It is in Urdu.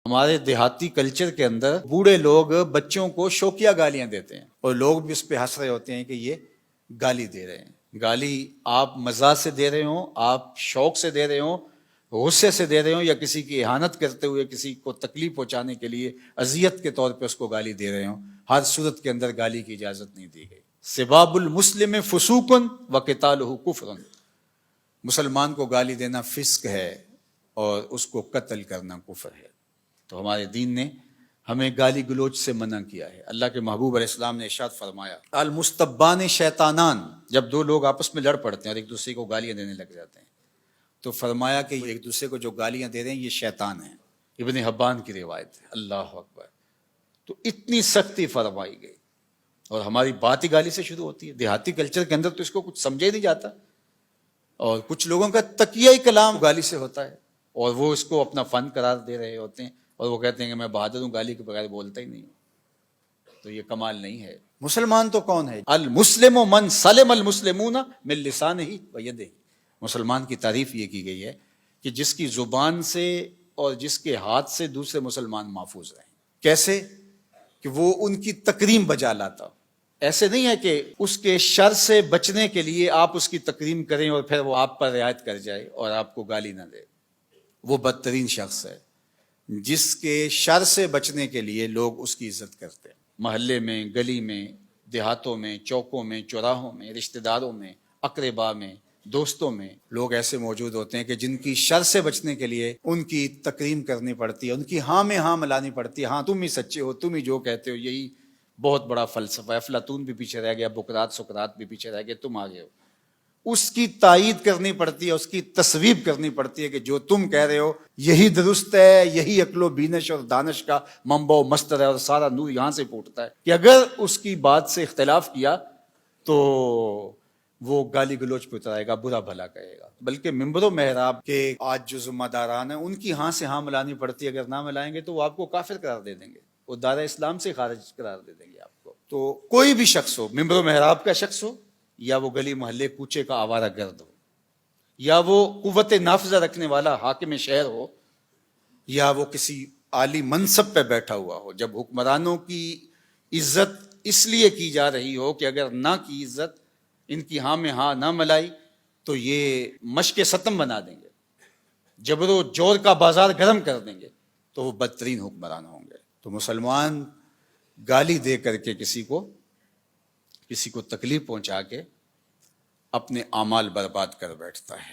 ہمارے دیہاتی کلچر کے اندر بوڑھے لوگ بچوں کو شوکیا گالیاں دیتے ہیں اور لوگ بھی اس پہ ہنس رہے ہوتے ہیں کہ یہ گالی دے رہے ہیں۔ گالی آپ مزاح سے دے رہے ہوں، آپ شوق سے دے رہے ہوں، غصے سے دے رہے ہوں، یا کسی کی اہانت کرتے ہوئے کسی کو تکلیف پہنچانے کے لیے اذیت کے طور پہ اس کو گالی دے رہے ہوں، ہر صورت کے اندر گالی کی اجازت نہیں دی گئی۔ سباب المسلم فسوق وقتالہ کفر، مسلمان کو گالی دینا فسق ہے اور اس کو قتل کرنا کفر ہے۔ تو ہمارے دین نے ہمیں گالی گلوچ سے منع کیا ہے۔ اللہ کے محبوب علیہ السلام نے ارشاد فرمایا المستبان شیطانان، جب دو لوگ آپس میں لڑ پڑتے ہیں اور ایک دوسرے کو گالیاں دینے لگ جاتے ہیں تو فرمایا کہ ایک دوسرے کو جو گالیاں دے رہے ہیں یہ شیطان ہیں۔ ابن حبان کی روایت ہے۔ اللہ اکبر۔ تو اتنی سختی فرمائی گئی اور ہماری بات ہی گالی سے شروع ہوتی ہے۔ دیہاتی کلچر کے اندر تو اس کو کچھ سمجھا ہی نہیں جاتا اور کچھ لوگوں کا تقیہ ہی کلام گالی سے ہوتا ہے اور وہ اس کو اپنا فن قرار دے رہے ہوتے ہیں اور وہ کہتے ہیں کہ میں بہادر ہوں، گالی کے بغیر بولتا ہی نہیں ہوں۔ تو یہ کمال نہیں ہے۔ مسلمان تو کون ہے؟ المسلم من سلم المسلمون من لسانہ و یدہ۔ مسلمان کی تعریف یہ کی گئی ہے کہ جس کی زبان سے اور جس کے ہاتھ سے دوسرے مسلمان محفوظ رہیں۔ کیسے؟ کہ وہ ان کی تکریم بجا لاتا۔ ایسے نہیں ہے کہ اس کے شر سے بچنے کے لیے آپ اس کی تکریم کریں اور پھر وہ آپ پر رعایت کر جائے اور آپ کو گالی نہ دے۔ وہ بدترین شخص ہے جس کے شر سے بچنے کے لیے لوگ اس کی عزت کرتے ہیں۔ محلے میں، گلی میں، دیہاتوں میں، چوکوں میں، چوراہوں میں، رشتہ داروں میں، اقربا میں، دوستوں میں لوگ ایسے موجود ہوتے ہیں کہ جن کی شر سے بچنے کے لیے ان کی تکریم کرنی پڑتی ہے، ان کی ہاں میں ہاں ملانی پڑتی ہے۔ ہاں تم ہی سچے ہو، تم ہی جو کہتے ہو یہی بہت بڑا فلسفہ ہے۔ افلاطون بھی پیچھے رہ گیا، بقراط سقراط بھی پیچھے رہ گئے، تم آگے ہو۔ اس کی تائید کرنی پڑتی ہے، اس کی تصویب کرنی پڑتی ہے کہ جو تم کہہ رہے ہو یہی درست ہے، یہی عقل و بینش اور دانش کا منبع و مصدر ہے اور سارا نور یہاں سے پھوٹتا ہے۔ کہ اگر اس کی بات سے اختلاف کیا تو وہ گالی گلوچ پہ اترائے گا، برا بھلا کہے گا۔ بلکہ ممبر و محراب کے آج جو ذمہ داران ہیں ان کی ہاں سے ہاں ملانی پڑتی ہے۔ اگر نہ ملائیں گے تو وہ آپ کو کافر قرار دے دیں گے، وہ دار اسلام سے خارج قرار دے دیں گے آپ کو۔ تو کوئی بھی شخص ہو، ممبر و محراب کا شخص ہو یا وہ گلی محلے کوچے کا آوارہ گرد ہو یا وہ قوت نافذہ رکھنے والا حاکم شہر ہو یا وہ کسی عالی منصب پہ بیٹھا ہوا ہو، جب حکمرانوں کی عزت اس لیے کی جا رہی ہو کہ اگر نہ کی عزت، ان کی ہاں میں ہاں نہ ملائی تو یہ مشق ستم بنا دیں گے، جبر و جور کا بازار گرم کر دیں گے، تو وہ بدترین حکمران ہوں گے۔ تو مسلمان گالی دے کر کے کسی کو تکلیف پہنچا کے اپنے اعمال برباد کر بیٹھتا ہے۔